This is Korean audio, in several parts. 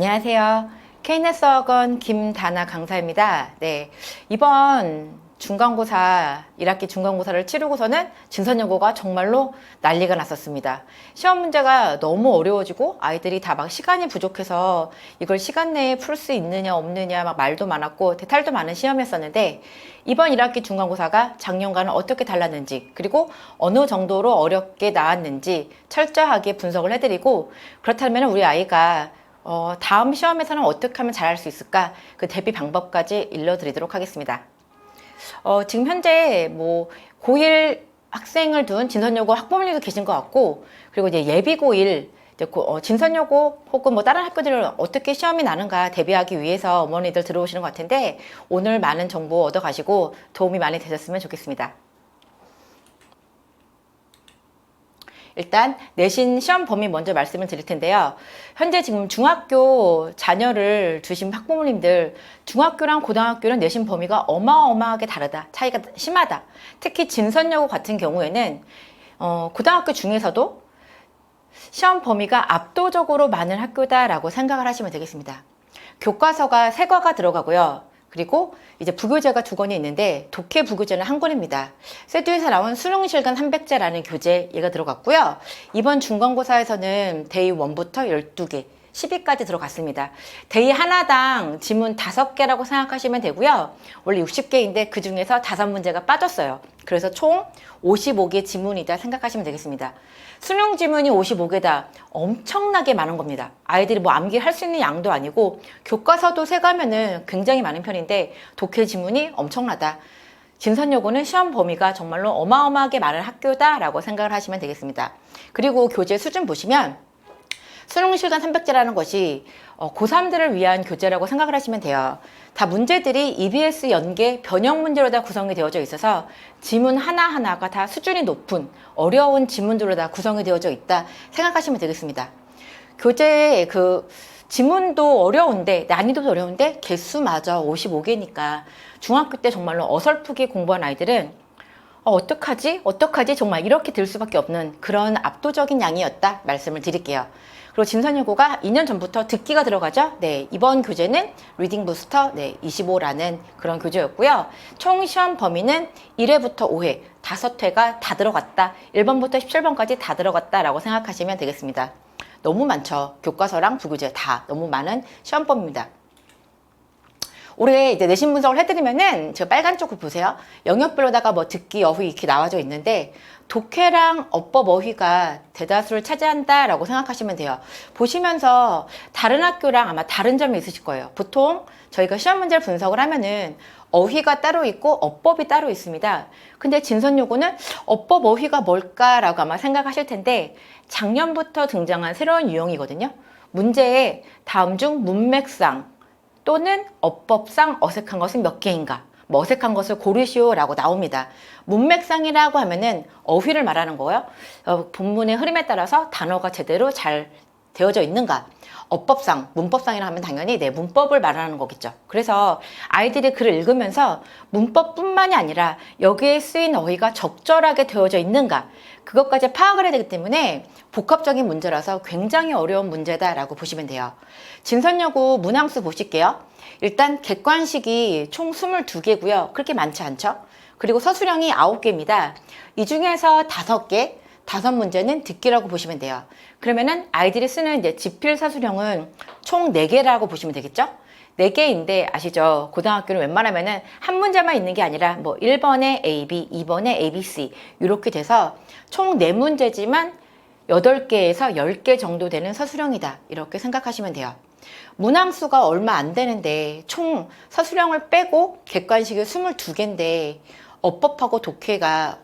안녕하세요. K넷수학원 김다나 강사입니다. 네, 이번 중간고사 1학기 중간고사를 치르고서는 진선여고가 정말로 난리가 났었습니다. 시험 문제가 너무 어려워지고 아이들이 다 막 시간이 부족해서 이걸 시간 내에 풀 수 있느냐 없느냐 막 말도 많았고 대탈도 많은 시험이었었는데, 이번 1학기 중간고사가 작년과는 어떻게 달랐는지, 그리고 어느 정도로 어렵게 나왔는지 철저하게 분석을 해드리고, 그렇다면 우리 아이가 다음 시험에서는 어떻게 하면 잘할 수 있을까, 그 대비 방법까지 일러드리도록 하겠습니다. 지금 현재 고1 학생을 둔 진선여고 학부모님도 계신 것 같고, 그리고 이제 예비 고1 진선여고 혹은 다른 학교들은 어떻게 시험이 나는가 대비하기 위해서 어머니들 들어오시는 것 같은데, 오늘 많은 정보 얻어 가시고 도움이 많이 되셨으면 좋겠습니다. 일단 내신 시험 범위 먼저 말씀을 드릴 텐데요. 현재 지금 중학교 자녀를 두신 학부모님들, 중학교랑 고등학교는 내신 범위가 어마어마하게 다르다, 차이가 심하다. 특히 진선여고 같은 경우에는 고등학교 중에서도 시험 범위가 압도적으로 많은 학교다라고 생각을 하시면 되겠습니다. 교과서가 3과가 들어가고요. 그리고 이제 부교재가 2권이 있는데, 독해 부교재는 1권입니다. 세두에서 나온 수능실간 300제라는 교재, 얘가 들어갔고요. 이번 중간고사에서는 데이 1부터 12개, 10위까지 들어갔습니다. 데이 하나당 지문 5개라고 생각하시면 되고요. 원래 60개인데 그 중에서 5문제가 빠졌어요. 그래서 총 55개 지문이다 생각하시면 되겠습니다. 수능 지문이 55개다. 엄청나게 많은 겁니다. 아이들이 암기할 수 있는 양도 아니고, 교과서도 3과면은 굉장히 많은 편인데 독해 지문이 엄청나다. 진선여고는 시험 범위가 정말로 어마어마하게 많은 학교다라고 생각을 하시면 되겠습니다. 그리고 교재 수준 보시면 수능실간 300제라는 것이 고3들을 위한 교재라고 생각을 하시면 돼요. 다 문제들이 EBS 연계 변형 문제로 다 구성이 되어져 있어서 지문 하나하나가 다 수준이 높은 어려운 지문들로 다 구성이 되어져 있다 생각하시면 되겠습니다. 교재의 지문도 어려운데, 난이도도 어려운데 개수마저 55개니까 중학교 때 정말로 어설프게 공부한 아이들은 어떡하지? 정말 이렇게 될 수밖에 없는 그런 압도적인 양이었다 말씀을 드릴게요. 그리고 진선여고가 2년 전부터 듣기가 들어가죠. 네, 이번 교재는 리딩 부스터 25라는 그런 교재였고요. 총 시험 범위는 1회부터 5회, 5회가 다 들어갔다. 1번부터 17번까지 다 들어갔다라고 생각하시면 되겠습니다. 너무 많죠. 교과서랑 부교재 다 너무 많은 시험 범위입니다. 올해 이제 내신 분석을 해드리면은, 저 빨간 쪽을 보세요. 영역별로다가 듣기, 어휘 이렇게 나와져 있는데, 독해랑 어법, 어휘가 대다수를 차지한다라고 생각하시면 돼요. 보시면서 다른 학교랑 아마 다른 점이 있으실 거예요. 보통 저희가 시험 문제를 분석을 하면은 어휘가 따로 있고 어법이 따로 있습니다. 근데 진선여고는 어법, 어휘가 뭘까라고 아마 생각하실 텐데, 작년부터 등장한 새로운 유형이거든요. 문제에 다음 중 문맥상 또는 어법상 어색한 것은 몇 개인가, 어색한 것을 고르시오라고 나옵니다. 문맥상이라고 하면은 어휘를 말하는 거예요. 본문의 흐름에 따라서 단어가 제대로 잘 되어져 있는가. 어법상, 문법상이라 하면 당연히 문법을 말하는 거겠죠. 그래서 아이들이 글을 읽으면서 문법뿐만이 아니라 여기에 쓰인 어휘가 적절하게 되어져 있는가, 그것까지 파악을 해야 되기 때문에 복합적인 문제라서 굉장히 어려운 문제다라고 보시면 돼요. 진선여고 문항수 보실게요. 일단 객관식이 총 22개고요. 그렇게 많지 않죠? 그리고 서술형이 9개입니다. 이 중에서 5개, 5문제는 듣기라고 보시면 돼요. 그러면은 아이들이 쓰는 이제 지필 서술형은 총 4개라고 보시면 되겠죠? 4개인데 아시죠? 고등학교는 웬만하면은 한 문제만 있는 게 아니라 1번에 A, B, 2번에 A, B, C 이렇게 돼서 총 4문제지만 8개에서 10개 정도 되는 서술형이다, 이렇게 생각하시면 돼요. 문항수가 얼마 안 되는데 총 서술형을 빼고 객관식이 22개인데 어법하고 독해가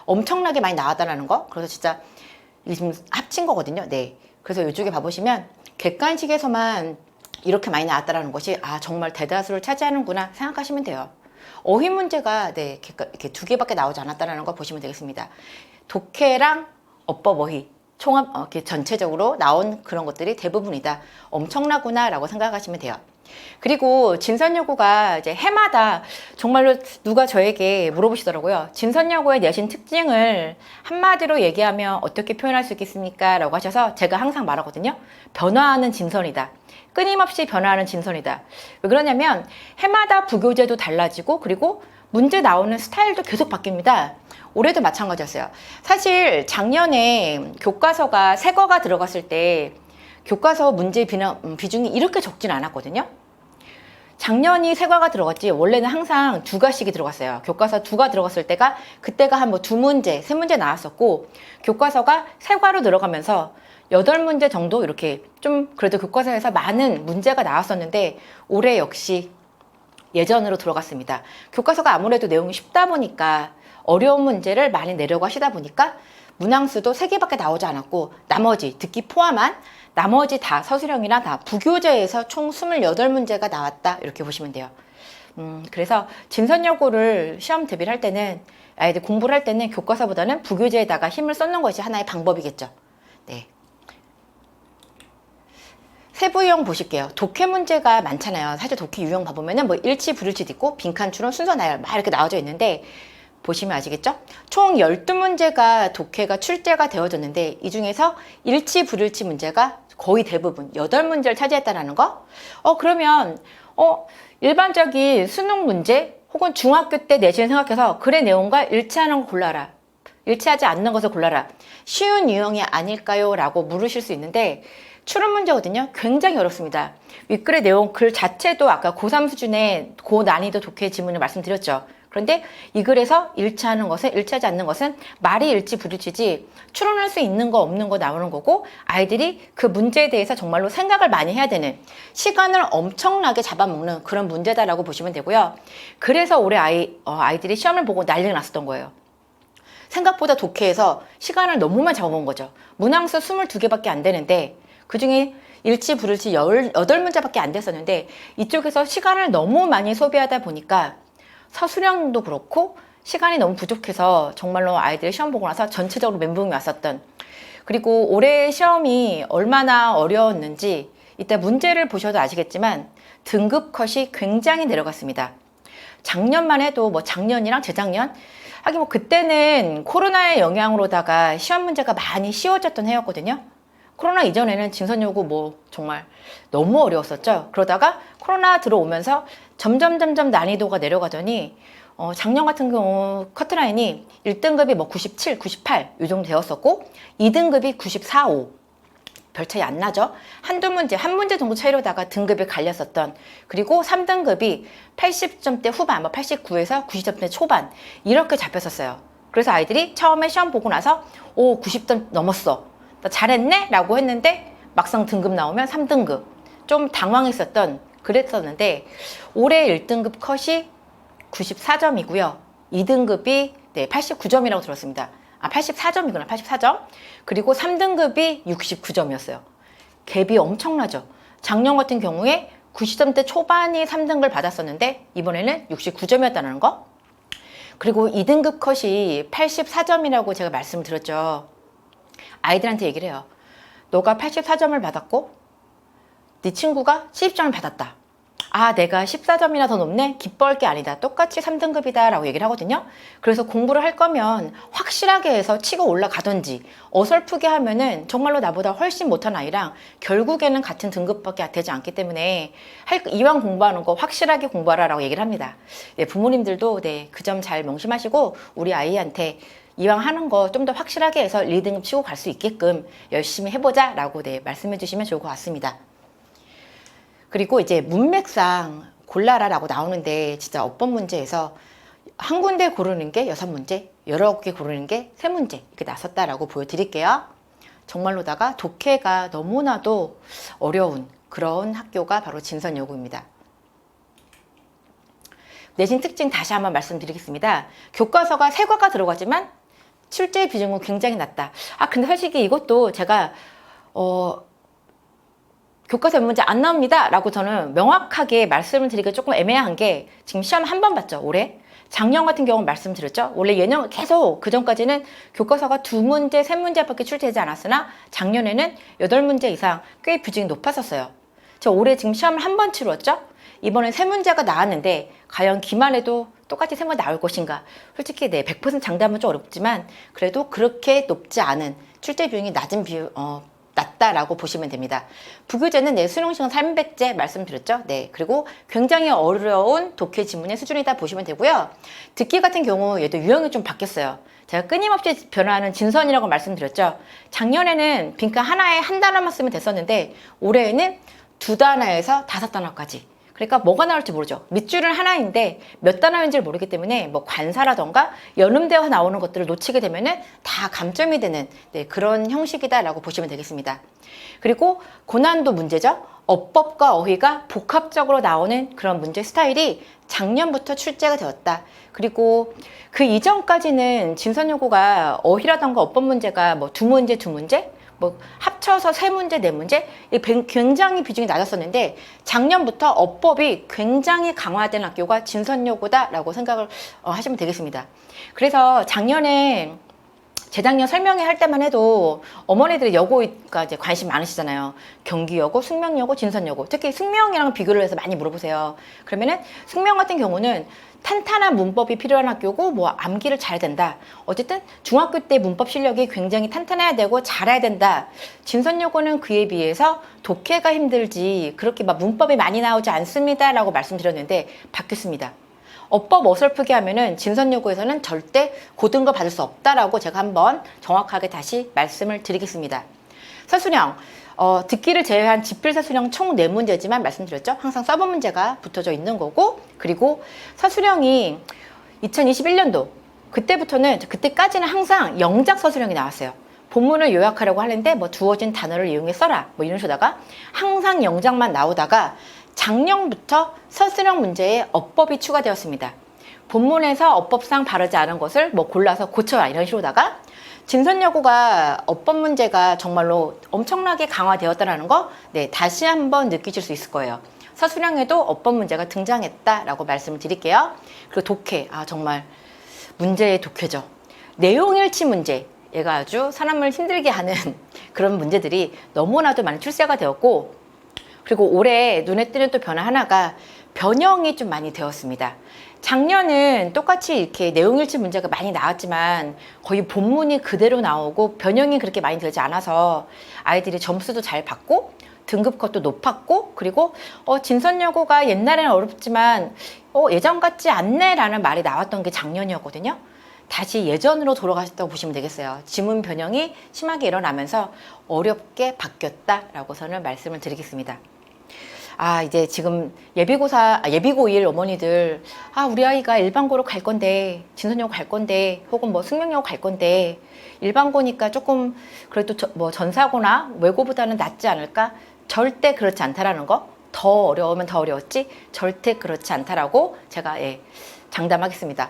엄청나게 많이 나왔다는 거. 그래서 진짜 지금 합친 거거든요. 네. 그래서 이쪽에 봐보시면 객관식에서만 이렇게 많이 나왔다는 것이 정말 대다수를 차지하는구나 생각하시면 돼요. 어휘 문제가 이렇게 2개밖에 나오지 않았다는 걸 보시면 되겠습니다. 독해랑 어법, 어휘 총합 이렇게 전체적으로 나온 그런 것들이 대부분이다. 엄청나구나 라고 생각하시면 돼요. 그리고 진선여고가 이제 해마다 정말로 누가 저에게 물어보시더라고요. 진선여고의 내신 특징을 한마디로 얘기하면 어떻게 표현할 수 있겠습니까? 라고 하셔서 제가 항상 말하거든요. 변화하는 진선이다. 끊임없이 변화하는 진선이다. 왜 그러냐면 해마다 부교재도 달라지고 그리고 문제 나오는 스타일도 계속 바뀝니다. 올해도 마찬가지였어요. 사실 작년에 교과서가 새 거가 들어갔을 때 교과서 문제 비중이 이렇게 적진 않았거든요. 작년이 세 과가 들어갔지 원래는 항상 두 과씩이 들어갔어요. 교과서 두 과 들어갔을 때가 그때가 한 뭐 두 문제, 세 문제 나왔었고 교과서가 세 과로 들어가면서 8문제 정도 이렇게 좀 그래도 교과서에서 많은 문제가 나왔었는데 올해 역시 예전으로 들어갔습니다. 교과서가 아무래도 내용이 쉽다 보니까 어려운 문제를 많이 내려고 하시다 보니까 문항수도 3개밖에 나오지 않았고 나머지 듣기 포함한 나머지 다 서술형이나 다 부교재에서 총 28문제가 나왔다 이렇게 보시면 돼요. 그래서 진선여고를 시험 대비를 할 때는 아이들 공부를 할 때는 교과서보다는 부교재에다가 힘을 쏟는 것이 하나의 방법이겠죠. 네. 세부 유형 보실게요. 독해 문제가 많잖아요. 사실 독해 유형 봐보면은 뭐 일치, 불일치도 있고 빈칸, 추론, 순서, 나열 막 이렇게 나와져 있는데 보시면 아시겠죠? 총 12문제가 독해가 출제가 되어졌는데 이 중에서 일치, 불일치 문제가 거의 대부분 8문제를 차지했다라는 거? 그러면 일반적인 수능 문제 혹은 중학교 때 내신 생각해서 글의 내용과 일치하는 거 골라라. 일치하지 않는 것을 골라라. 쉬운 유형이 아닐까요? 라고 물으실 수 있는데 추론 문제거든요. 굉장히 어렵습니다. 윗글의 내용 글 자체도 아까 고3 수준의 고난이도 독해 지문을 말씀드렸죠. 그런데 이 글에서 일치하는 것은 일치하지 않는 것은 말이 일치 불일치지 추론할 수 있는 거 없는 거 나오는 거고 아이들이 그 문제에 대해서 정말로 생각을 많이 해야 되는 시간을 엄청나게 잡아먹는 그런 문제다라고 보시면 되고요. 그래서 올해 아이들이 시험을 보고 난리가 났었던 거예요. 생각보다 독해에서 시간을 너무만 잡아먹은 거죠. 문항수 22개밖에 안 되는데 그중에 일치 불일치 18문제밖에 안 됐었는데 이쪽에서 시간을 너무 많이 소비하다 보니까 서술형도 그렇고 시간이 너무 부족해서 정말로 아이들이 시험 보고 나서 전체적으로 멘붕이 왔었던 그리고 올해 시험이 얼마나 어려웠는지 이따 문제를 보셔도 아시겠지만 등급 컷이 굉장히 내려갔습니다. 작년만 해도 뭐 작년이랑 재작년 하긴 뭐 그때는 코로나의 영향으로다가 시험 문제가 많이 쉬워졌던 해였거든요. 코로나 이전에는 진선여고 뭐 정말 너무 어려웠었죠. 그러다가 코로나 들어오면서 점점 난이도가 내려가더니 작년 같은 경우 커트라인이 1등급이 뭐 97, 98 이 정도 되었었고 2등급이 94, 5 별 차이 안 나죠. 한 문제 정도 차이로다가 등급이 갈렸었던 그리고 3등급이 80점대 후반, 뭐 89에서 90점대 초반 이렇게 잡혔었어요. 그래서 아이들이 처음에 시험 보고 나서 90점 넘었어. 나 잘했네? 라고 했는데 막상 등급 나오면 3등급 좀 당황했었던 그랬었는데 올해 1등급 컷이 94점이고요 2등급이 89점이라고 들었습니다. 84점이구나 84점 그리고 3등급이 69점이었어요. 갭이 엄청나죠. 작년 같은 경우에 90점대 초반이 3등급을 받았었는데 이번에는 69점이었다는 거. 그리고 2등급 컷이 84점이라고 제가 말씀드렸죠. 아이들한테 얘기를 해요. 너가 84점을 받았고 네 친구가 70점을 받았다. 내가 14점이나 더 높네? 기뻐할 게 아니다. 똑같이 3등급이다 라고 얘기를 하거든요. 그래서 공부를 할 거면 확실하게 해서 치고 올라가든지 어설프게 하면은 정말로 나보다 훨씬 못한 아이랑 결국에는 같은 등급밖에 되지 않기 때문에 이왕 공부하는 거 확실하게 공부하라 라고 얘기를 합니다. 부모님들도 그 점 잘 명심하시고 우리 아이한테 이왕 하는 거 좀 더 확실하게 해서 2등급 치고 갈 수 있게끔 열심히 해보자 라고 말씀해 주시면 좋을 것 같습니다. 그리고 이제 문맥상 골라라 라고 나오는데 진짜 어법 문제에서 한 군데 고르는 게 6문제, 여러 개 고르는 게 3문제 이렇게 나섰다라고 보여드릴게요. 정말로다가 독해가 너무나도 어려운 그런 학교가 바로 진선여고입니다. 내신 특징 다시 한번 말씀드리겠습니다. 교과서가 3과가 들어가지만 출제 비중은 굉장히 낮다. 근데 사실 이것도 제가 교과서 몇 문제 안 나옵니다 라고 저는 명확하게 말씀을 드리기가 조금 애매한 게 지금 시험 한 번 봤죠 올해. 작년 같은 경우는 말씀드렸죠. 원래 예년 계속 그 전까지는 교과서가 2문제, 3문제밖에 출제되지 않았으나 작년에는 8문제 이상 꽤 비중이 높았었어요. 저 올해 지금 시험을 한 번 치렀죠? 이번에 세 문제가 나왔는데 과연 기말에도 똑같이 세 문제 나올 것인가? 솔직히 네, 100% 장담은 좀 어렵지만 그래도 그렇게 높지 않은 출제 비용이 낮다라고 보시면 됩니다. 부교재는 네, 수능 시간 300제 말씀드렸죠? 네, 그리고 굉장히 어려운 독해 지문의 수준이다 보시면 되고요. 듣기 같은 경우 얘도 유형이 좀 바뀌었어요. 제가 끊임없이 변화하는 진선이라고 말씀드렸죠. 작년에는 빈칸 하나에 한 단어만 쓰면 됐었는데 올해에는 두 단어에서 다섯 단어까지. 그러니까 뭐가 나올지 모르죠. 밑줄은 하나인데 몇 단어인지를 모르기 때문에 뭐 관사라던가 연음되어 나오는 것들을 놓치게 되면은 다 감점이 되는 네, 그런 형식이다라고 보시면 되겠습니다. 그리고 고난도 문제죠. 어법과 어휘가 복합적으로 나오는 그런 문제 스타일이 작년부터 출제가 되었다. 그리고 그 이전까지는 진선여고가 어휘라던가 어법 문제가 뭐 두 문제 뭐 합쳐서 세 문제, 네 문제 굉장히 비중이 낮았었는데 작년부터 어법이 굉장히 강화된 학교가 진선여고다라고 생각을 하시면 되겠습니다. 그래서 작년에 재작년 설명회 할 때만 해도 어머니들이 여고가 이제 관심 많으시잖아요. 경기여고, 숙명여고, 진선여고. 특히 숙명이랑 비교를 해서 많이 물어보세요. 그러면은 숙명 같은 경우는 탄탄한 문법이 필요한 학교고 뭐 암기를 잘해야 된다. 어쨌든 중학교 때 문법 실력이 굉장히 탄탄해야 되고 잘해야 된다. 진선여고는 그에 비해서 독해가 힘들지 그렇게 막 문법이 많이 나오지 않습니다 라고 말씀드렸는데 바뀌었습니다. 어법 어설프게 하면은 진선여고에서는 절대 고등급 받을 수 없다라고 제가 한번 정확하게 다시 말씀을 드리겠습니다. 서술형, 듣기를 제외한 지필 서술형 총 4문제지만 말씀드렸죠. 항상 서브 문제가 붙어져 있는 거고, 그리고 서술형이 2021년도 그때까지는 항상 영작 서술형이 나왔어요. 본문을 요약하려고 하는데 뭐 주어진 단어를 이용해 써라 뭐 이런 식으로다가 항상 영작만 나오다가 작년부터 서술형 문제에 어법이 추가되었습니다. 본문에서 어법상 바르지 않은 것을 뭐 골라서 고쳐라 이런 식으로다가 진선여고가 어법 문제가 정말로 엄청나게 강화되었다는 거 네, 다시 한번 느끼실 수 있을 거예요. 서술형에도 어법 문제가 등장했다라고 말씀을 드릴게요. 그리고 독해, 정말 문제의 독해죠. 내용일치 문제, 얘가 아주 사람을 힘들게 하는 그런 문제들이 너무나도 많이 출제가 되었고 그리고 올해 눈에 띄는 또 변화 하나가 변형이 좀 많이 되었습니다. 작년은 똑같이 이렇게 내용일치 문제가 많이 나왔지만 거의 본문이 그대로 나오고 변형이 그렇게 많이 되지 않아서 아이들이 점수도 잘 받고 등급컷도 높았고 그리고 진선여고가 옛날에는 어렵지만 예전 같지 않네 라는 말이 나왔던 게 작년이었거든요. 다시 예전으로 돌아가셨다고 보시면 되겠어요. 지문 변형이 심하게 일어나면서 어렵게 바뀌었다라고 저는 말씀을 드리겠습니다. 이제 지금 예비고1 어머니들, 우리 아이가 일반고로 갈 건데, 진선여고 갈 건데, 혹은 뭐 숙명여고 갈 건데, 일반고니까 조금 그래도 뭐 전사고나 외고보다는 낫지 않을까? 절대 그렇지 않다라는 거. 더 어려우면 더 어려웠지? 절대 그렇지 않다라고 제가 장담하겠습니다.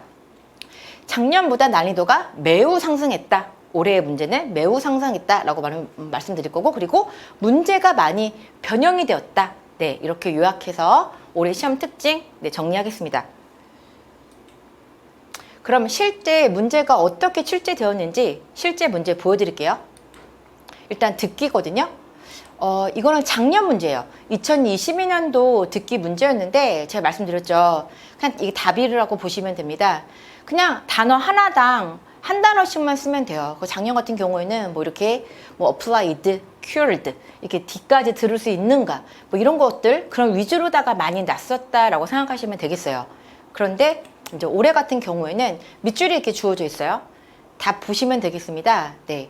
작년보다 난이도가 매우 상승했다. 올해의 문제는 매우 상승했다라고 말씀드릴 거고 그리고 문제가 많이 변형이 되었다. 네, 이렇게 요약해서 올해 시험 특징 정리하겠습니다. 그럼 실제 문제가 어떻게 출제되었는지 실제 문제 보여드릴게요. 일단 듣기거든요. 이거는 작년 문제예요. 2022년도 듣기 문제였는데 제가 말씀드렸죠. 그냥 이게 답이라고 보시면 됩니다. 그냥 단어 하나당 한 단어씩만 쓰면 돼요. 작년 같은 경우에는 뭐 이렇게 뭐 applied, cured 이렇게 D까지 들을 수 있는가 뭐 이런 것들 그런 위주로다가 많이 놨었다라고 생각하시면 되겠어요. 그런데 이제 올해 같은 경우에는 밑줄이 이렇게 주어져 있어요. 답 보시면 되겠습니다. 네,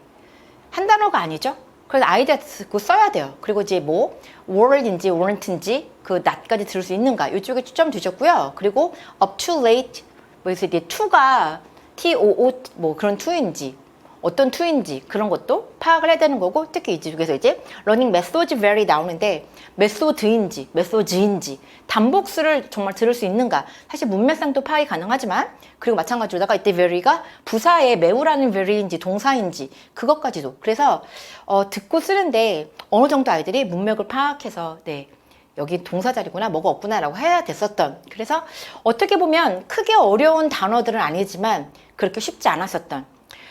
한 단어가 아니죠. 그래서 아이디어 듣고 써야 돼요. 그리고 이제 뭐 weren't인지 weren't인지 그 not까지 들을 수 있는가 이쪽에 초점 두셨고요. 그리고 up too late 뭐 이제 to가 TOO 뭐 그런 to인지 어떤 to인지 그런 것도 파악을 해야 되는 거고 특히 이쪽에서 이제 learning methods vary 나오는데 메소드인지 메소드인지 단복수를 정말 들을 수 있는가 사실 문맥상도 파악이 가능하지만 그리고 마찬가지로다가 이때 very가 부사에 매우라는 very인지 동사인지 그것까지도 그래서 듣고 쓰는데 어느 정도 아이들이 문맥을 파악해서 네 여기 동사 자리구나 뭐가 없구나 라고 해야 됐었던 그래서 어떻게 보면 크게 어려운 단어들은 아니지만 그렇게 쉽지 않았었던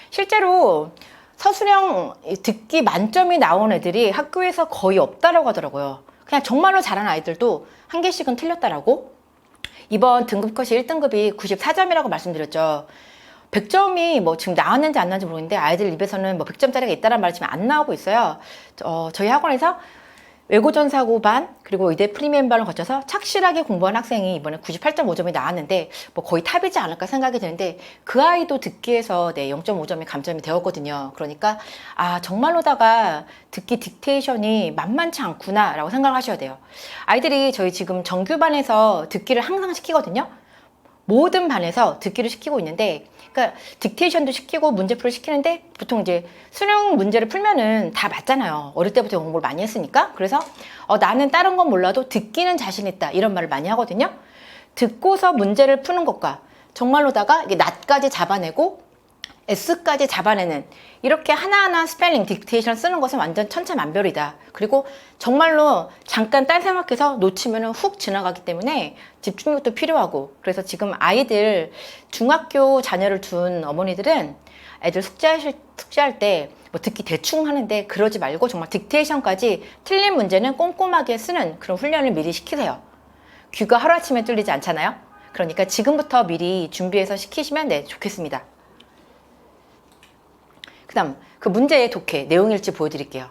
실제로 서술형 듣기 만점이 나온 애들이 학교에서 거의 없다라고 하더라고요. 그냥 정말로 잘하는 아이들도 한 개씩은 틀렸다라고. 이번 등급컷이 1등급이 94점이라고 말씀드렸죠. 100점이 뭐 지금 나왔는지 안 나왔는지 모르겠는데 아이들 입에서는 뭐 100점짜리가 있다는 말이 지금 안 나오고 있어요. 저희 학원에서 외고전사고반 그리고 의대 프리미엄반을 거쳐서 착실하게 공부한 학생이 이번에 98.5점이 나왔는데 뭐 거의 탑이지 않을까 생각이 드는데 그 아이도 듣기에서 0.5점이 감점이 되었거든요. 그러니까 정말로다가 듣기 딕테이션이 만만치 않구나 라고 생각하셔야 돼요. 아이들이 저희 지금 정규반에서 듣기를 항상 시키거든요. 모든 반에서 듣기를 시키고 있는데, 그러니까 딕테이션도 시키고 문제풀이를 시키는데 보통 이제 수능 문제를 풀면은 다 맞잖아요. 어릴 때부터 공부를 많이 했으니까. 그래서 나는 다른 건 몰라도 듣기는 자신 있다 이런 말을 많이 하거든요. 듣고서 문제를 푸는 것과 정말로다가 이게 낫까지 잡아내고 S까지 잡아내는 이렇게 하나하나 스펠링, 딕테이션 쓰는 것은 완전 천차만별이다. 그리고 정말로 잠깐 딴 생각해서 놓치면 훅 지나가기 때문에 집중력도 필요하고, 그래서 지금 아이들 중학교 자녀를 둔 어머니들은 애들 숙제할 때 뭐 듣기 대충 하는데 그러지 말고 정말 딕테이션까지 틀린 문제는 꼼꼼하게 쓰는 그런 훈련을 미리 시키세요. 귀가 하루아침에 뚫리지 않잖아요. 그러니까 지금부터 미리 준비해서 시키시면 좋겠습니다. 그 다음 그 문제의 독해 내용일지 보여드릴게요.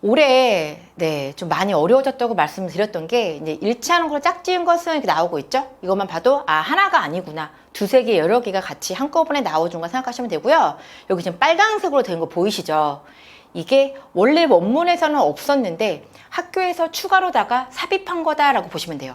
올해 좀 많이 어려워졌다고 말씀드렸던 게 이제 일치하는 걸로 짝지은 것은 이렇게 나오고 있죠. 이것만 봐도 하나가 아니구나, 두세 개 여러 개가 같이 한꺼번에 나와준 거 생각하시면 되고요. 여기 지금 빨강색으로 된 거 보이시죠? 이게 원래 원문에서는 없었는데 학교에서 추가로다가 삽입한 거다라고 보시면 돼요.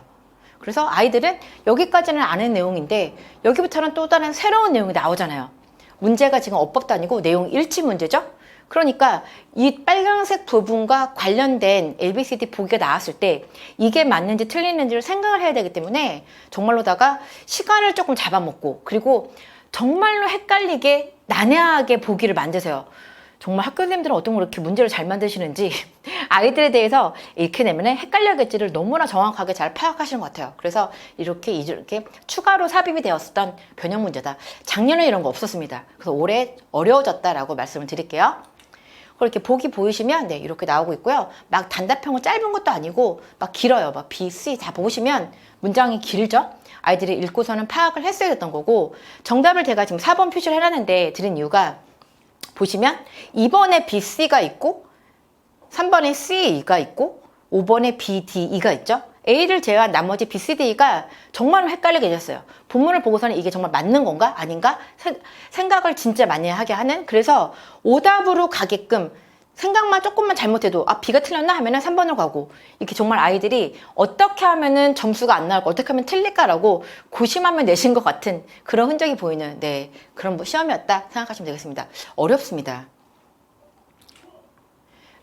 그래서 아이들은 여기까지는 아는 내용인데 여기부터는 또 다른 새로운 내용이 나오잖아요. 문제가 지금 어법도 아니고 내용 일치 문제죠. 그러니까 이 빨간색 부분과 관련된 ABCD 보기가 나왔을 때 이게 맞는지 틀리는지를 생각을 해야 되기 때문에 정말로다가 시간을 조금 잡아먹고, 그리고 정말로 헷갈리게 난해하게 보기를 만드세요. 정말 학교 선생님들은 어떤 걸 이렇게 문제를 잘 만드시는지 아이들에 대해서 이렇게 내면 헷갈려겠지를 너무나 정확하게 잘 파악하시는 것 같아요. 그래서 이렇게 추가로 삽입이 되었던 변형 문제다. 작년에 이런 거 없었습니다. 그래서 올해 어려워졌다라고 말씀을 드릴게요. 이렇게 보기 보이시면 이렇게 나오고 있고요. 막 단답형은 짧은 것도 아니고 막 길어요. 막 B, C 다 보시면 문장이 길죠. 아이들이 읽고서는 파악을 했어야 됐던 거고, 정답을 제가 지금 4번 표시를 해놨는데 드린 이유가 보시면 2번에 B, C가 있고 3번에 C, E가 있고 5번에 B, D, E가 있죠. A를 제외한 나머지 B, C, D가 정말 헷갈리게 되셨어요. 본문을 보고서는 이게 정말 맞는 건가 아닌가 생각을 진짜 많이 하게 하는, 그래서 오답으로 가게끔 생각만 조금만 잘못해도 B가 틀렸나 하면은 3번으로 가고, 이렇게 정말 아이들이 어떻게 하면은 점수가 안 나올까, 어떻게 하면 틀릴까라고 고심하면 내신 것 같은 그런 흔적이 보이는 그런 시험이었다 생각하시면 되겠습니다. 어렵습니다.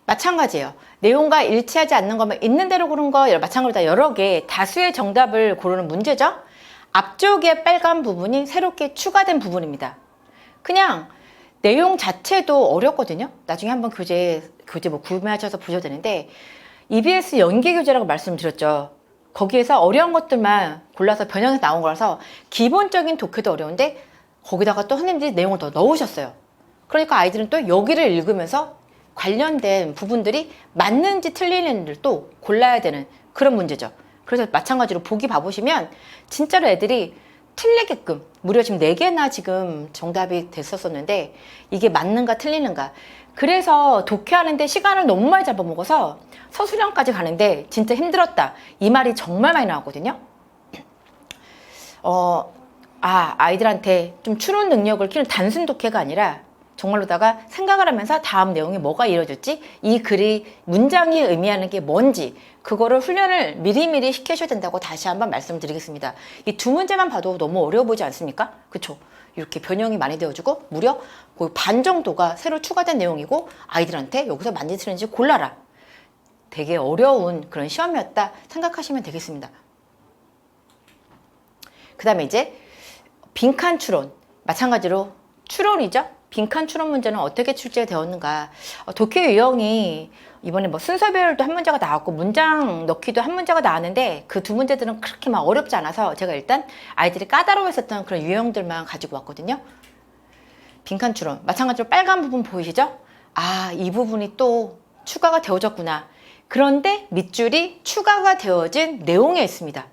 마찬가지예요. 내용과 일치하지 않는 거면 있는 대로 고른 거 마찬가지로 여러 개 다수의 정답을 고르는 문제죠. 앞쪽에 빨간 부분이 새롭게 추가된 부분입니다. 그냥 내용 자체도 어렵거든요. 나중에 한번 교재 뭐 구매하셔서 보셔도 되는데, EBS 연계교재라고 말씀드렸죠. 거기에서 어려운 것들만 골라서 변형해서 나온 거라서 기본적인 독해도 어려운데 거기다가 또 선생님들이 내용을 더 넣으셨어요. 그러니까 아이들은 또 여기를 읽으면서 관련된 부분들이 맞는지 틀리는지를 또 골라야 되는 그런 문제죠. 그래서 마찬가지로 보기 봐보시면 진짜로 애들이 틀리게끔 무려 지금 4개나 지금 정답이 됐었었는데 이게 맞는가 틀리는가, 그래서 독해하는데 시간을 너무 많이 잡아먹어서 서술형까지 가는데 진짜 힘들었다, 이 말이 정말 많이 나왔거든요. 아이들한테 좀 추론 능력을 키우는 단순 독해가 아니라 정말로다가 생각을 하면서 다음 내용이 뭐가 이루어질지, 이 글이 문장이 의미하는 게 뭔지 그거를 훈련을 미리미리 시켜줘야 된다고 다시 한번 말씀드리겠습니다. 이 두 문제만 봐도 너무 어려워 보이지 않습니까? 그쵸? 이렇게 변형이 많이 되어지고 무려 거의 반 정도가 새로 추가된 내용이고, 아이들한테 여기서 맞는지 틀린지 골라라, 되게 어려운 그런 시험이었다 생각하시면 되겠습니다. 그 다음에 이제 빈칸 추론, 마찬가지로 추론이죠. 빈칸 추론 문제는 어떻게 출제가 되었는가. 독해 유형이 이번에 뭐 순서별도 한 문제가 나왔고 문장 넣기도 한 문제가 나왔는데 그 두 문제들은 그렇게 막 어렵지 않아서 제가 일단 아이들이 까다로워했었던 그런 유형들만 가지고 왔거든요. 빈칸 추론 마찬가지로 빨간 부분 보이시죠? 이 부분이 또 추가가 되어졌구나. 그런데 밑줄이 추가가 되어진 내용에 있습니다.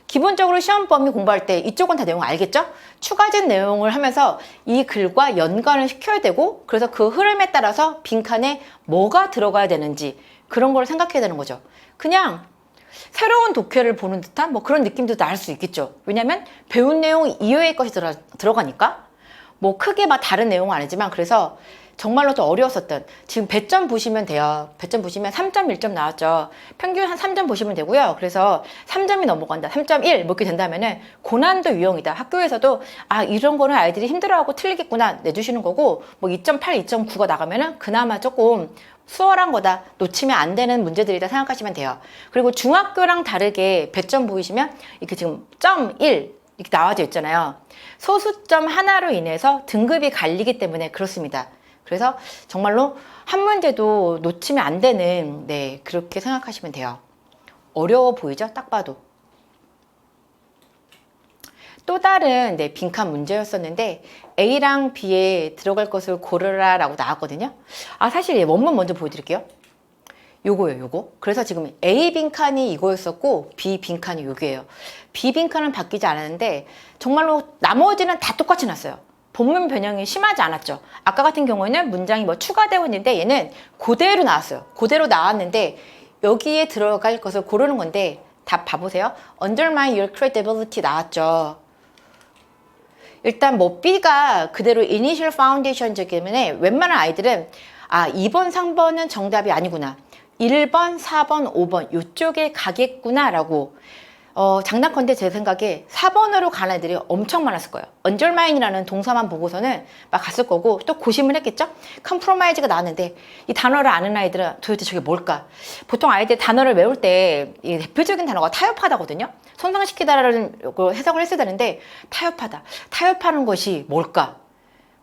기본적으로 시험 범위 공부할 때 이쪽은 다 내용 알겠죠? 추가된 내용을 하면서 이 글과 연관을 시켜야 되고, 그래서 그 흐름에 따라서 빈칸에 뭐가 들어가야 되는지 그런 걸 생각해야 되는 거죠. 그냥 새로운 독해를 보는 듯한 뭐 그런 느낌도 날 수 있겠죠. 왜냐면 배운 내용 이외의 것이 들어가니까. 뭐 크게 막 다른 내용은 아니지만, 그래서 정말로 좀 어려웠었던, 지금 배점 보시면 돼요. 배점 보시면 3.1점 나왔죠. 평균 한 3점 보시면 되고요. 그래서 3점이 넘어간다, 3.1 뭐 이렇게 된다면은 고난도 유형이다. 학교에서도 아, 이런 거는 아이들이 힘들어하고 틀리겠구나 내주시는 거고, 뭐 2.8, 2.9가 나가면은 그나마 조금 수월한 거다, 놓치면 안 되는 문제들이다 생각하시면 돼요. 그리고 중학교랑 다르게 배점 보이시면 이렇게 지금 점 1 이렇게 나와져 있잖아요. 소수점 하나로 인해서 등급이 갈리기 때문에 그렇습니다. 그래서 정말로 한 문제도 놓치면 안 되는, 네, 그렇게 생각하시면 돼요. 어려워 보이죠? 딱 봐도. 또 다른, 네, 빈칸 문제였었는데 A랑 B에 들어갈 것을 고르라 라고 나왔거든요. 아, 사실 원문 먼저 보여드릴게요. 요거예요, 요거. 그래서 지금 A 빈칸이 이거였었고 B 빈칸이 요게예요. B 빈칸은 바뀌지 않았는데 정말로 나머지는 다 똑같이 났어요. 본문 변형이 심하지 않았죠. 아까 같은 경우에는 문장이 뭐 추가되어 있는데 얘는 그대로 나왔어요. 그대로 나왔는데 여기에 들어갈 것을 고르는 건데, 답 봐보세요. Undermine your credibility 나왔죠. 일단 뭐 B가 그대로 initial foundation이기 때문에 웬만한 아이들은 아, 2번, 3번은 정답이 아니구나, 1번, 4번, 5번 이쪽에 가겠구나 라고, 장난컨대 제 생각에 4번으로 가는 애들이 엄청 많았을 거예요. 언저마인이라는 동사만 보고서는 막 갔을 거고, 또 고심을 했겠죠? 컴프로마이즈가 나왔는데 이 단어를 아는 아이들은 도대체 저게 뭘까? 보통 아이들 단어를 외울 때 이 대표적인 단어가 타협하다거든요. 손상시키다라는 해석을 했어야 되는데 타협하다. 타협하는 것이 뭘까?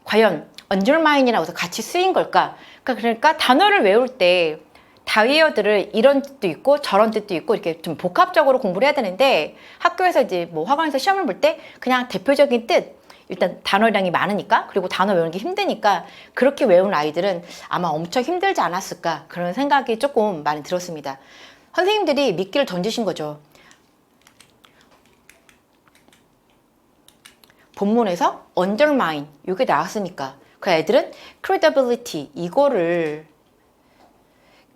과연 언저마인이라고 해서 같이 쓰인 걸까? 그러니까 단어를 외울 때 다이어들을 이런 뜻도 있고 저런 뜻도 있고 이렇게 좀 복합적으로 공부를 해야 되는데, 학교에서 이제 뭐 학원에서 시험을 볼 때 그냥 대표적인 뜻, 일단 단어량이 많으니까, 그리고 단어 외우는 게 힘드니까 그렇게 외운 아이들은 아마 엄청 힘들지 않았을까, 그런 생각이 조금 많이 들었습니다. 선생님들이 미끼를 던지신 거죠. 본문에서 undermine 이게 나왔으니까 그 애들은 credibility 이거를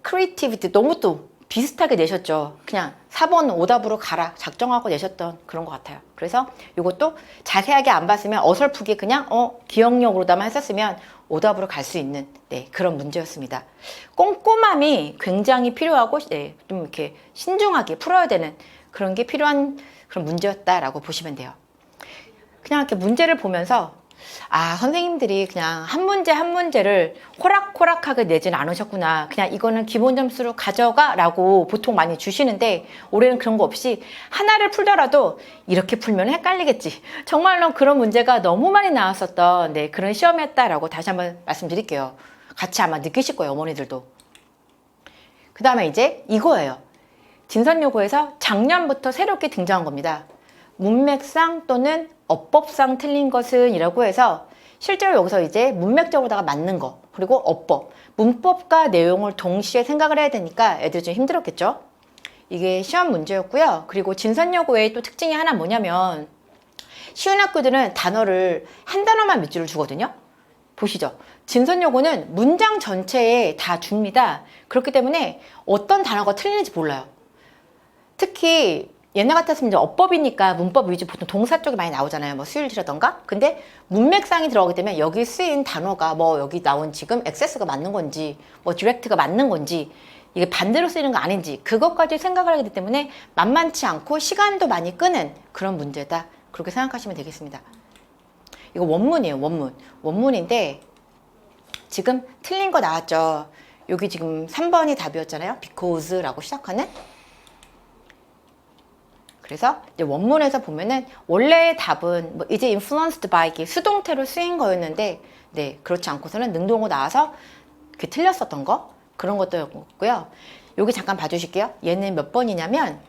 creativity 너무 또 비슷하게 내셨죠. 그냥 4번 오답으로 가라 작정하고 내셨던 그런 것 같아요. 그래서 이것도 자세하게 안 봤으면 어설프게 그냥 기억력으로다만 했었으면 오답으로 갈 수 있는, 네, 그런 문제였습니다. 꼼꼼함이 굉장히 필요하고, 네, 좀 이렇게 신중하게 풀어야 되는 그런 게 필요한 그런 문제였다라고 보시면 돼요. 그냥 이렇게 문제를 보면서 아, 선생님들이 그냥 한 문제 한 문제를 호락호락하게 내진 않으셨구나, 그냥 이거는 기본 점수로 가져가 라고 보통 많이 주시는데, 올해는 그런 거 없이 하나를 풀더라도 이렇게 풀면 헷갈리겠지, 정말로 그런 문제가 너무 많이 나왔었던, 네, 그런 시험이었다라고 다시 한번 말씀드릴게요. 같이 아마 느끼실 거예요, 어머니들도. 그 다음에 이제 이거예요. 진선요구에서 작년부터 새롭게 등장한 겁니다. 문맥상 또는 어법상 틀린 것은 이라고 해서, 실제로 여기서 이제 문맥적으로다가 맞는 거, 그리고 어법, 문법과 내용을 동시에 생각을 해야 되니까 애들이 좀 힘들었겠죠. 이게 시험 문제였고요. 그리고 진선여고의 또 특징이 하나 뭐냐면, 쉬운 학교들은 단어를 한 단어만 밑줄을 주거든요. 보시죠. 진선여고는 문장 전체에 다 줍니다. 그렇기 때문에 어떤 단어가 틀리는지 몰라요. 특히 옛날 같았으면 이제 어법이니까 문법 위주 보통 동사 쪽이 많이 나오잖아요. 뭐 수일이라던가. 근데 문맥상이 들어가기 때문에 여기 쓰인 단어가 뭐 여기 나온 지금 액세스가 맞는 건지, 뭐 디렉트가 맞는 건지, 이게 반대로 쓰이는 거 아닌지, 그것까지 생각을 하기 때문에 만만치 않고 시간도 많이 끄는 그런 문제다, 그렇게 생각하시면 되겠습니다. 이거 원문이에요, 원문. 원문인데 지금 틀린 거 나왔죠. 여기 지금 3번이 답이었잖아요. because라고 시작하는. 그래서 이제 원문에서 보면은 원래의 답은 뭐 이제 influenced by 이게 수동태로 쓰인 거였는데, 네, 그렇지 않고서는 능동으로 나와서 그 틀렸었던 거, 그런 것도였고요. 여기 잠깐 봐주실게요. 얘는 몇 번이냐면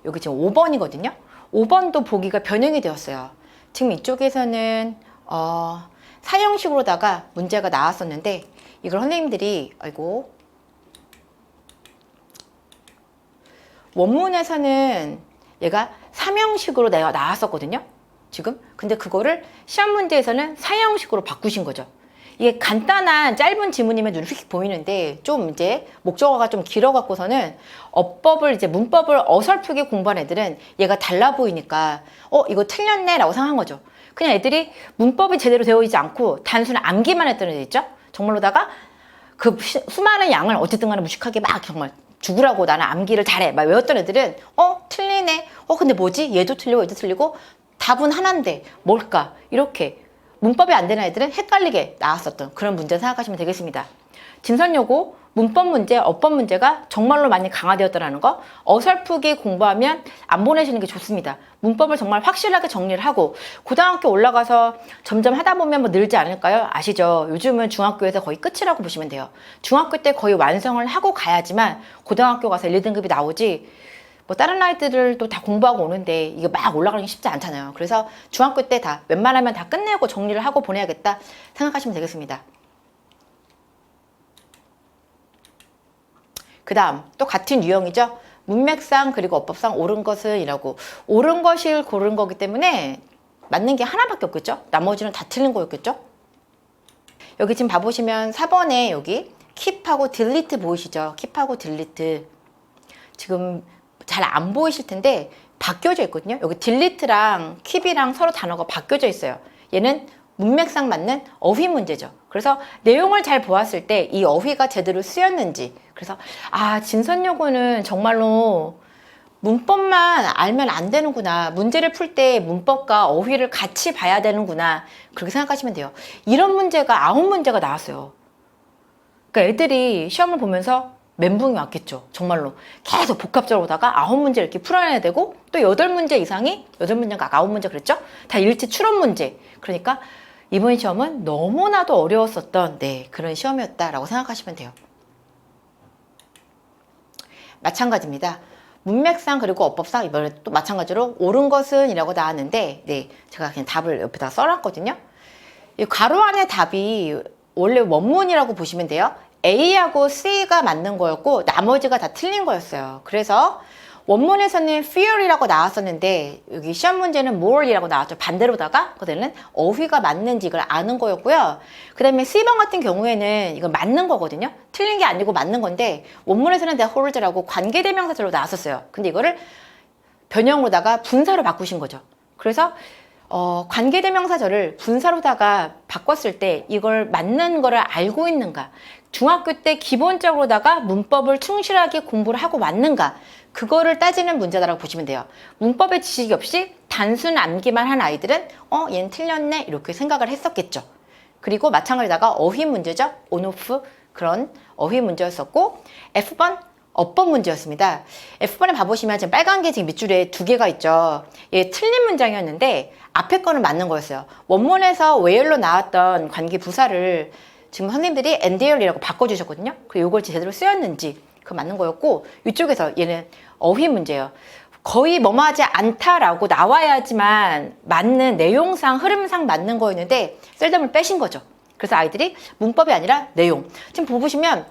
여기 지금 5번이거든요. 5번도 보기가 변형이 되었어요. 지금 이쪽에서는 사형식으로다가 문제가 나왔었는데, 이걸 선생님들이 아이고 원문에서는 얘가 삼형식으로 내가 나왔었거든요. 지금. 근데 그거를 시험 문제에서는 사형식으로 바꾸신 거죠. 이게 간단한 짧은 지문이면 눈에 휙 보이는데 좀 이제 목적어가 좀 길어갖고서는 어법을 이제 문법을 어설프게 공부한 애들은 얘가 달라 보이니까 이거 틀렸네 라고 생각한 거죠. 그냥 애들이 문법이 제대로 되어 있지 않고 단순히 암기만 했던 애들 있죠. 정말로다가 그 수많은 양을 어쨌든 간에 무식하게 막 정말 죽으라고 나는 암기를 잘해 막 외웠던 애들은 틀리네. 근데 뭐지? 얘도 틀리고 얘도 틀리고 답은 하나인데 뭘까? 이렇게 문법이 안 되는 애들은 헷갈리게 나왔었던 그런 문제 생각하시면 되겠습니다. 진선여고 문법 문제, 어법 문제가 정말로 많이 강화되었다는 거 어설프게 공부하면 안 보내시는 게 좋습니다. 문법을 정말 확실하게 정리를 하고 고등학교 올라가서 점점 하다 보면 뭐 늘지 않을까요? 아시죠? 요즘은 중학교에서 거의 끝이라고 보시면 돼요. 중학교 때 거의 완성을 하고 가야지만 고등학교 가서 1, 2등급이 나오지 뭐 다른 아이들을 또 다 공부하고 오는데 이게 막 올라가기 쉽지 않잖아요. 그래서 중학교 때 다 웬만하면 다 끝내고 정리를 하고 보내야겠다 생각하시면 되겠습니다. 그 다음 또 같은 유형이죠. 문맥상 그리고 어법상 옳은 것은 이라고 옳은 것을 고른 거기 때문에 맞는 게 하나밖에 없겠죠. 나머지는 다 틀린 거였겠죠. 여기 지금 봐보시면 4번에 여기 keep하고 delete 보이시죠. keep하고 delete 지금 잘 안 보이실 텐데 바뀌어져 있거든요. 여기 delete랑 keep이랑 서로 단어가 바뀌어져 있어요. 얘는 문맥상 맞는 어휘 문제죠. 그래서 내용을 잘 보았을 때 이 어휘가 제대로 쓰였는지 그래서 진선여고는 정말로 문법만 알면 안 되는구나. 문제를 풀 때 문법과 어휘를 같이 봐야 되는구나. 그렇게 생각하시면 돼요. 이런 문제가 9문제가 나왔어요. 그러니까 애들이 시험을 보면서 멘붕이 왔겠죠. 정말로 계속 복합적으로 보다가 9문제 이렇게 풀어내야 되고 또 8문제 이상이 8문제인가 9문제 그랬죠? 다 일체 추론 문제. 그러니까 이번 시험은 너무나도 어려웠었던 그런 시험이었다라고 생각하시면 돼요. 마찬가지입니다. 문맥상 그리고 어법상 이번에 또 마찬가지로 옳은 것은 이라고 나왔는데 제가 그냥 답을 옆에다 써놨거든요. 이 괄호 안에 답이 원래 원문이라고 보시면 돼요. A하고 C가 맞는 거였고 나머지가 다 틀린 거였어요. 그래서 원문에서는 fear이라고 나왔었는데 여기 시험 문제는 more이라고 나왔죠. 반대로다가 그때는 어휘가 맞는지 이걸 아는 거였고요. 그 다음에 C번 같은 경우에는 이건 맞는 거거든요. 틀린 게 아니고 맞는 건데 원문에서는 that hold라고 관계대명사절로 나왔었어요. 근데 이거를 변형으로다가 분사로 바꾸신 거죠. 그래서 관계대명사절을 분사로다가 바꿨을 때 이걸 맞는 거를 알고 있는가, 중학교 때 기본적으로다가 문법을 충실하게 공부를 하고 왔는가, 그거를 따지는 문제다라고 보시면 돼요. 문법의 지식이 없이 단순 암기만 한 아이들은 얘는 틀렸네 이렇게 생각을 했었겠죠. 그리고 마찬가지다가 어휘 문제죠. on off 그런 어휘 문제였었고 F번 어법 문제였습니다. F번에 봐보시면 지금 빨간 게 지금 밑줄에 2개가 있죠. 얘 틀린 문장이었는데 앞에 거는 맞는 거였어요. 원문에서 where로 나왔던 관계 부사를 지금 선생님들이 NDL이라고 바꿔주셨거든요. 그리고 이걸 제대로 쓰였는지 그 맞는 거였고 이쪽에서 얘는 어휘 문제예요. 거의 뭐뭐하지 않다라고 나와야지만 맞는 내용상 흐름상 맞는 거였는데 셀덤을 빼신 거죠. 그래서 아이들이 문법이 아니라 내용. 지금 보시면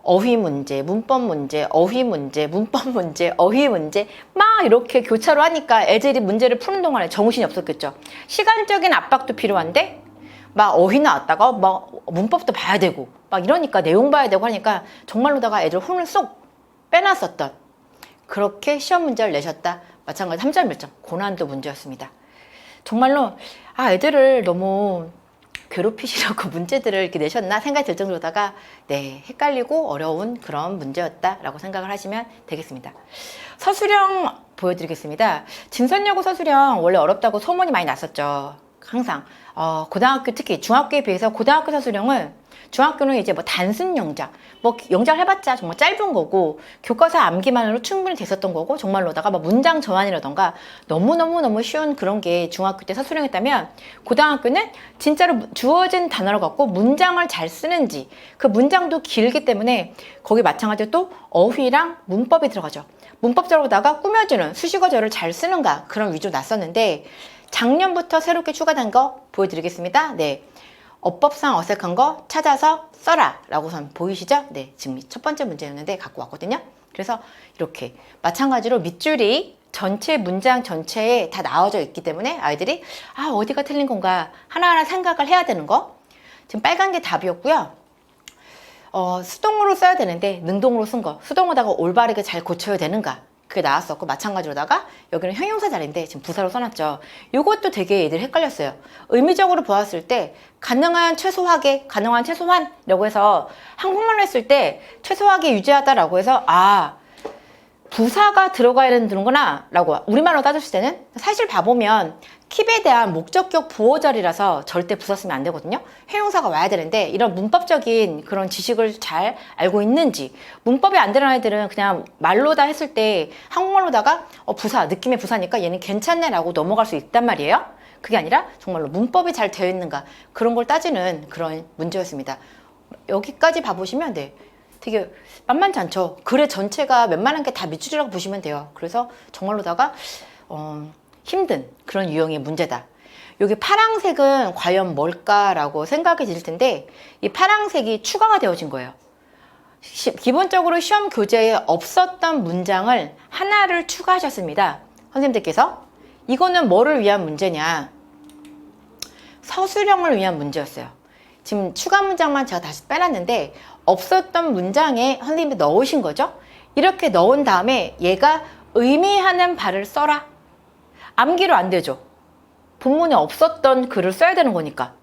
어휘 문제, 문법 문제, 어휘 문제, 문법 문제, 어휘 문제 막 이렇게 교차로 하니까 애들이 문제를 푸는 동안에 정신이 없었겠죠. 시간적인 압박도 필요한데 막 어휘 나왔다가 막 문법도 봐야 되고 막 이러니까 내용 봐야 되고 하니까 정말로다가 애들 혼을 쏙 빼놨었던 그렇게 시험 문제를 내셨다. 마찬가지 3점 1점 고난도 문제였습니다. 정말로 애들을 너무 괴롭히시려고 문제들을 이렇게 내셨나 생각이 들 정도로다가 헷갈리고 어려운 그런 문제였다라고 생각을 하시면 되겠습니다. 서술형 보여드리겠습니다. 진선여고 서술형 원래 어렵다고 소문이 많이 났었죠. 항상 고등학교 특히 중학교에 비해서 고등학교 서술형은 중학교는 이제 뭐 단순 영작, 뭐 영작을 해봤자 정말 짧은 거고 교과서 암기만으로 충분히 됐었던 거고 정말로다가 막 문장 전환이라던가 너무너무 쉬운 그런 게 중학교 때 서술형이었다면 고등학교는 진짜로 주어진 단어를 갖고 문장을 잘 쓰는지 그 문장도 길기 때문에 거기 마찬가지로 또 어휘랑 문법이 들어가죠. 문법적으로다가 꾸며주는 수식어절을 잘 쓰는가 그런 위주로 났었는데 작년부터 새롭게 추가된 거 보여드리겠습니다. 어법상 어색한 거 찾아서 써라 라고선 보이시죠? 지금 첫 번째 문제였는데 갖고 왔거든요. 그래서 이렇게 마찬가지로 밑줄이 전체 문장 전체에 다 나와져 있기 때문에 아이들이 어디가 틀린 건가 하나하나 생각을 해야 되는 거. 지금 빨간 게 답이었고요. 수동으로 써야 되는데 능동으로 쓴 거. 수동으로다가 올바르게 잘 고쳐야 되는가. 그게 나왔었고, 마찬가지로다가 여기는 형용사 자리인데 지금 부사로 써놨죠. 이것도 되게 애들 헷갈렸어요. 의미적으로 보았을 때 가능한 최소하게, 가능한 최소한이라고 해서 한국말로 했을 때 최소하게 유지하다라고 해서 부사가 들어가야 되는구나 라고 우리말로 따졌을 때는 사실 봐보면 킵에 대한 목적격 부호 자리라서 절대 부사 쓰면 안 되거든요. 형용사가 와야 되는데 이런 문법적인 그런 지식을 잘 알고 있는지, 문법이 안 되는 아이들은 그냥 말로다 했을 때 한국말로다가 부사, 느낌의 부사니까 얘는 괜찮네 라고 넘어갈 수 있단 말이에요. 그게 아니라 정말로 문법이 잘 되어 있는가 그런 걸 따지는 그런 문제였습니다. 여기까지 봐보시면 되게 만만치 않죠. 글의 전체가 웬만한 게 다 밑줄이라고 보시면 돼요. 그래서 정말로다가 힘든 그런 유형의 문제다. 여기 파랑색은 과연 뭘까라고 생각이 들 텐데 이 파랑색이 추가가 되어진 거예요. 기본적으로 시험 교재에 없었던 문장을 하나를 추가하셨습니다. 선생님들께서 이거는 뭐를 위한 문제냐? 서술형을 위한 문제였어요. 지금 추가 문장만 제가 다시 빼놨는데 없었던 문장에 선생님이 넣으신 거죠. 이렇게 넣은 다음에 얘가 의미하는 바를 써라. 암기로 안 되죠. 본문에 없었던 글을 써야 되는 거니까.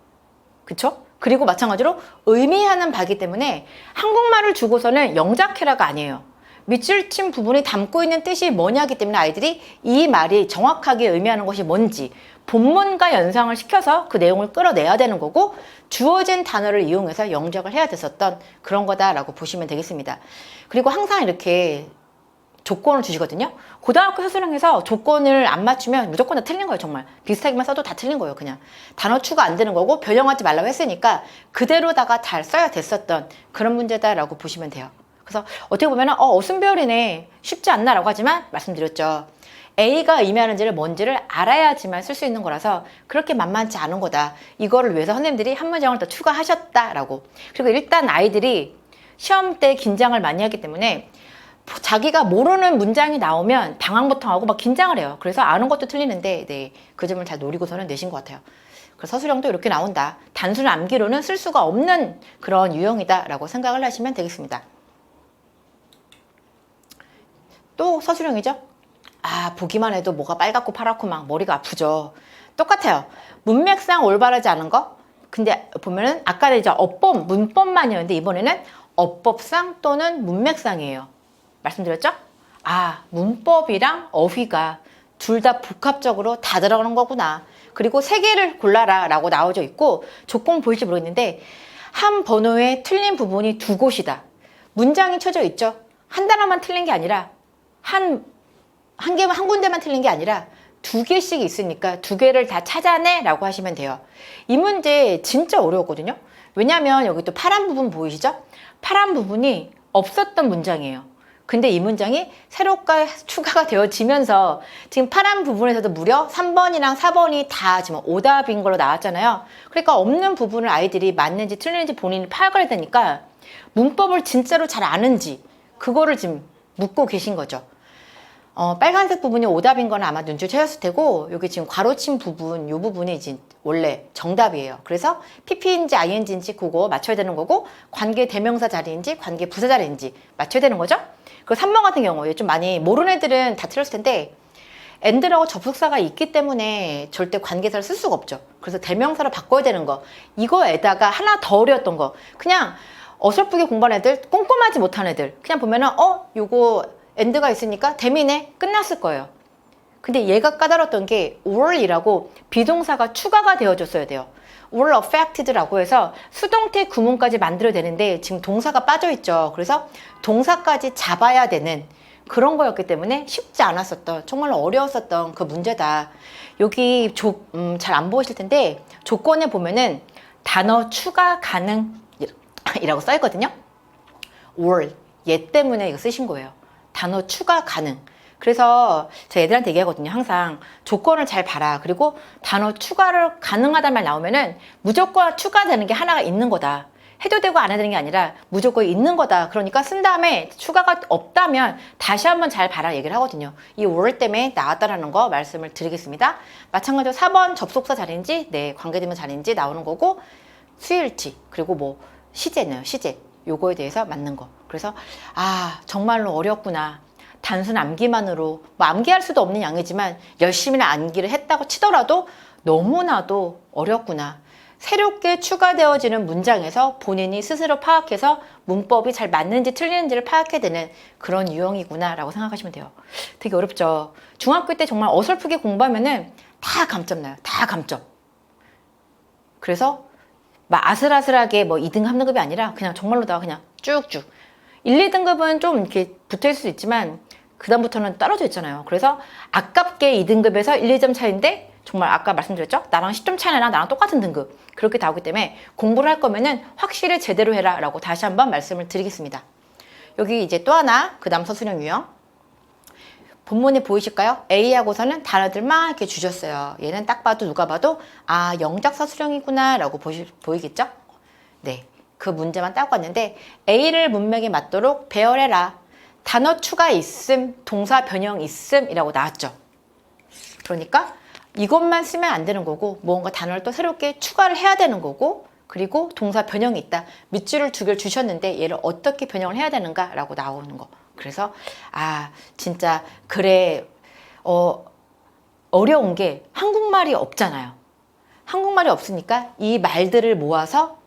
그쵸? 그리고 마찬가지로 의미하는 바이기 때문에 한국말을 주고서는 영작해라가 아니에요. 밑줄 친 부분이 담고 있는 뜻이 뭐냐기 때문에 아이들이 이 말이 정확하게 의미하는 것이 뭔지 본문과 연상을 시켜서 그 내용을 끌어내야 되는 거고 주어진 단어를 이용해서 영작을 해야 됐었던 그런 거다라고 보시면 되겠습니다. 그리고 항상 이렇게 조건을 주시거든요. 고등학교 서술형에서 조건을 안 맞추면 무조건 다 틀린 거예요. 정말 비슷하게만 써도 다 틀린 거예요. 그냥 단어 추가 안 되는 거고 변형하지 말라고 했으니까 그대로다가 잘 써야 됐었던 그런 문제다라고 보시면 돼요. 그래서 어떻게 보면 어순배열이네 쉽지 않나라고 하지만 말씀드렸죠. A가 의미하는지를 뭔지를 알아야지만 쓸 수 있는 거라서 그렇게 만만치 않은 거다. 이거를 위해서 선생님들이 한 문장을 더 추가하셨다라고. 그리고 일단 아이들이 시험 때 긴장을 많이 하기 때문에 자기가 모르는 문장이 나오면 당황부터 하고 막 긴장을 해요. 그래서 아는 것도 틀리는데 그 점을 잘 노리고서는 내신 것 같아요. 그래서 서술형도 이렇게 나온다. 단순 암기로는 쓸 수가 없는 그런 유형이다라고 생각을 하시면 되겠습니다. 또 서술형이죠. 보기만 해도 뭐가 빨갛고 파랗고 막 머리가 아프죠. 똑같아요. 문맥상 올바르지 않은 거. 근데 보면은 아까는 이제 어법, 문법만이었는데 이번에는 어법상 또는 문맥상이에요. 말씀드렸죠? 문법이랑 어휘가 둘 다 복합적으로 다 들어가는 거구나. 그리고 세 개를 골라라 라고 나와져 있고 조건 보일지 모르겠는데 한 번호에 틀린 부분이 두 곳이다. 문장이 쳐져 있죠. 한 단어만 틀린 게 아니라 한 군데만 틀린 게 아니라 두 개씩 있으니까 두 개를 다 찾아내 라고 하시면 돼요. 이 문제 진짜 어려웠거든요. 왜냐하면 여기 또 파란 부분 보이시죠? 파란 부분이 없었던 문장이에요. 근데 이 문장이 새롭게 추가가 되어지면서 지금 파란 부분에서도 무려 3번이랑 4번이 다 지금 오답인 걸로 나왔잖아요. 그러니까 없는 부분을 아이들이 맞는지 틀리는지 본인이 파악을 해야 되니까 문법을 진짜로 잘 아는지 그거를 지금 묻고 계신 거죠. 빨간색 부분이 오답인 건 아마 눈치채셨을 테고 여기 지금 괄호친 부분, 이 부분이 이제 원래 정답이에요. 그래서 PP인지 ING인지 그거 맞춰야 되는 거고 관계 대명사 자리인지 관계 부사 자리인지 맞춰야 되는 거죠. 그리고 3번 같은 경우에 좀 많이 모르는 애들은 다 틀렸을 텐데 and라고 접속사가 있기 때문에 절대 관계사를 쓸 수가 없죠. 그래서 대명사를 바꿔야 되는 거. 이거에다가 하나 더 어려웠던 거. 그냥 어설프게 공부한 애들, 꼼꼼하지 못한 애들. 그냥 보면은 요거 and가 있으니까 대미네 끝났을 거예요. 근데 얘가 까다로웠던 게 or이라고 비동사가 추가가 되어줬어야 돼요. or affected라고 해서 수동태 구문까지 만들어야 되는데 지금 동사가 빠져있죠. 그래서 동사까지 잡아야 되는 그런 거였기 때문에 쉽지 않았었던 정말로 어려웠었던 그 문제다. 여기 잘 안 보이실 텐데 조건에 보면은 단어 추가 가능이라고 써있거든요. or 얘 때문에 이거 쓰신 거예요. 단어 추가 가능. 그래서 제가 애들한테 얘기하거든요. 항상 조건을 잘 봐라. 그리고 단어 추가를 가능하다는 말 나오면은 무조건 추가되는 게 하나가 있는 거다. 해도 되고 안 해도 되는 게 아니라 무조건 있는 거다. 그러니까 쓴 다음에 추가가 없다면 다시 한번 잘 봐라 얘기를 하거든요. 이 were 때문에 나왔다라는 거 말씀을 드리겠습니다. 마찬가지로 4번 접속사 자리인지 관계대명 자리인지 나오는 거고 수일치 그리고 뭐 시제네요. 시제 요거에 대해서 맞는 거. 그래서 정말로 어렵구나. 단순 암기만으로 뭐 암기할 수도 없는 양이지만 열심히나 암기를 했다고 치더라도 너무나도 어렵구나. 새롭게 추가되어지는 문장에서 본인이 스스로 파악해서 문법이 잘 맞는지 틀리는지를 파악해야 되는 그런 유형이구나 라고 생각하시면 돼요. 되게 어렵죠. 중학교 때 정말 어설프게 공부하면은 다 감점 나요. 다 감점. 그래서 막 아슬아슬하게 뭐 2등 3등급이 아니라 그냥 정말로 다 그냥 쭉쭉 1, 2등급은 좀 이렇게 붙어있을 수 있지만 그 다음부터는 떨어져 있잖아요. 그래서 아깝게 2등급에서 1, 2점 차이인데 정말 아까 말씀드렸죠? 나랑 10점 차이 나랑 나랑 똑같은 등급 그렇게 나오기 때문에 공부를 할 거면은 확실히 제대로 해라 라고 다시 한번 말씀을 드리겠습니다. 여기 이제 또 하나 그 다음 서술형 유형 본문에 보이실까요? A하고서는 단어들 막 이렇게 주셨어요. 얘는 딱 봐도 누가 봐도 영작 서술형이구나 라고 보이겠죠? 네, 그 문제만 따고 왔는데 A를 문맥에 맞도록 배열해라. 단어 추가 있음, 동사 변형 있음 이라고 나왔죠. 그러니까 이것만 쓰면 안 되는 거고 뭔가 단어를 또 새롭게 추가를 해야 되는 거고 그리고 동사 변형이 있다. 밑줄을 2개를 주셨는데 얘를 어떻게 변형을 해야 되는가 라고 나오는 거. 그래서 진짜 그래 어려운 게 한국말이 없잖아요. 한국말이 없으니까 이 말들을 모아서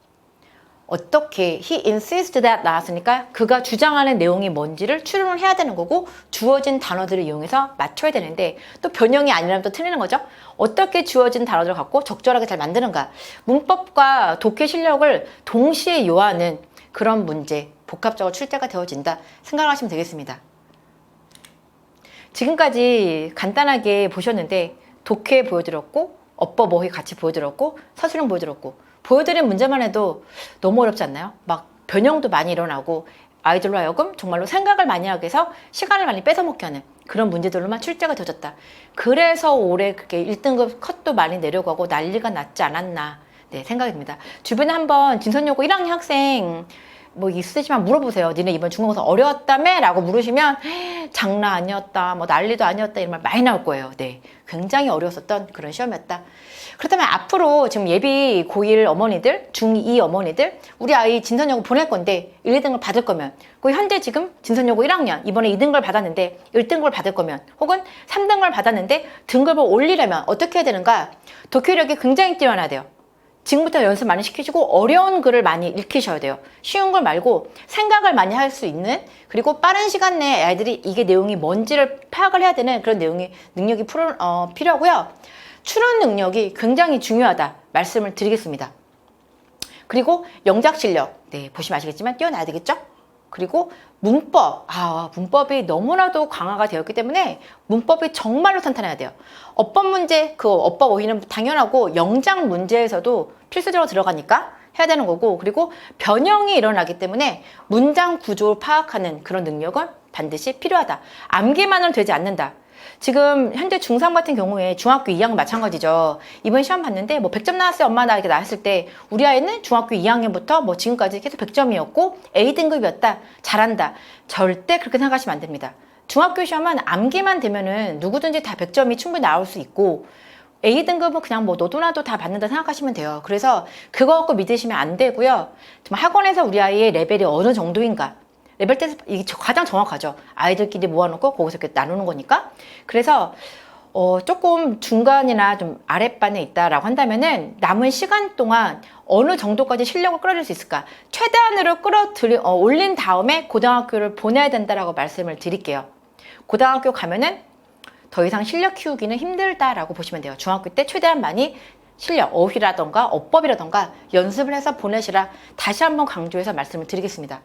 어떻게 he insists that 나왔으니까 그가 주장하는 내용이 뭔지를 추론을 해야 되는 거고 주어진 단어들을 이용해서 맞춰야 되는데 또 변형이 아니라면 또 틀리는 거죠. 어떻게 주어진 단어들을 갖고 적절하게 잘 만드는가. 문법과 독해 실력을 동시에 요하는 그런 문제 복합적으로 출제가 되어진다 생각하시면 되겠습니다. 지금까지 간단하게 보셨는데 독해 보여드렸고 어법 어휘 같이 보여드렸고 서술형 보여드렸고 보여드린 문제만 해도 너무 어렵지 않나요? 막 변형도 많이 일어나고 아이들로 하여금 정말로 생각을 많이 하게 해서 시간을 많이 뺏어먹게 하는 그런 문제들로만 출제가 되어졌다. 그래서 올해 그게 1등급 컷도 많이 내려가고 난리가 났지 않았나 생각이 듭니다. 주변에 한번 진선여고 1학년 학생 뭐 있으시면 물어보세요. 니네 이번 중간고사 어려웠다며? 라고 물으시면 장난 아니었다, 뭐 난리도 아니었다 이런 말 많이 나올 거예요. 굉장히 어려웠었던 그런 시험이었다. 그렇다면 앞으로 지금 예비 고1 어머니들, 중2 어머니들 우리 아이 진선여고 보낼 건데 1, 2등을 받을 거면 그 현재 지금 진선여고 1학년 이번에 2등급을 받았는데 1등급을 받을 거면 혹은 3등급을 받았는데 등급을 올리려면 어떻게 해야 되는가? 독해력이 굉장히 뛰어나야 돼요. 지금부터 연습 많이 시키시고 어려운 글을 많이 읽히셔야 돼요. 쉬운 걸 말고 생각을 많이 할 수 있는 그리고 빠른 시간 내에 아이들이 이게 내용이 뭔지를 파악을 해야 되는 그런 능력이 필요하고요. 추론 능력이 굉장히 중요하다 말씀을 드리겠습니다. 그리고 영작 실력 보시면 아시겠지만 뛰어나야 되겠죠? 그리고 문법, 문법이 너무나도 강화가 되었기 때문에 문법이 정말로 탄탄해야 돼요. 어법 문제, 그 어법 어휘는 당연하고 영작 문제에서도 필수적으로 들어가니까 해야 되는 거고 그리고 변형이 일어나기 때문에 문장 구조를 파악하는 그런 능력은 반드시 필요하다. 암기만으로 되지 않는다. 지금 현재 중3 같은 경우에 중학교 2학년 마찬가지죠. 이번 시험 봤는데 뭐 100점 나왔어요 엄마 나 이렇게 나왔을 때 우리 아이는 중학교 2학년부터 뭐 지금까지 계속 100점이었고 A등급이었다. 잘한다. 절대 그렇게 생각하시면 안 됩니다. 중학교 시험은 암기만 되면은 누구든지 다 100점이 충분히 나올 수 있고 A등급은 그냥 뭐 너도 나도 다 받는다 생각하시면 돼요. 그래서 그거 갖고 믿으시면 안 되고요. 정말 학원에서 우리 아이의 레벨이 어느 정도인가 레벨 테스트 이게 가장 정확하죠. 아이들끼리 모아놓고 거기서 이렇게 나누는 거니까. 그래서 조금 중간이나 좀 아랫반에 있다라고 한다면은 남은 시간 동안 어느 정도까지 실력을 끌어줄 수 있을까? 최대한으로 올린 다음에 고등학교를 보내야 된다라고 말씀을 드릴게요. 고등학교 가면은 더 이상 실력 키우기는 힘들다라고 보시면 돼요. 중학교 때 최대한 많이 실력, 어휘라던가 어법이라던가 연습을 해서 보내시라 다시 한번 강조해서 말씀을 드리겠습니다.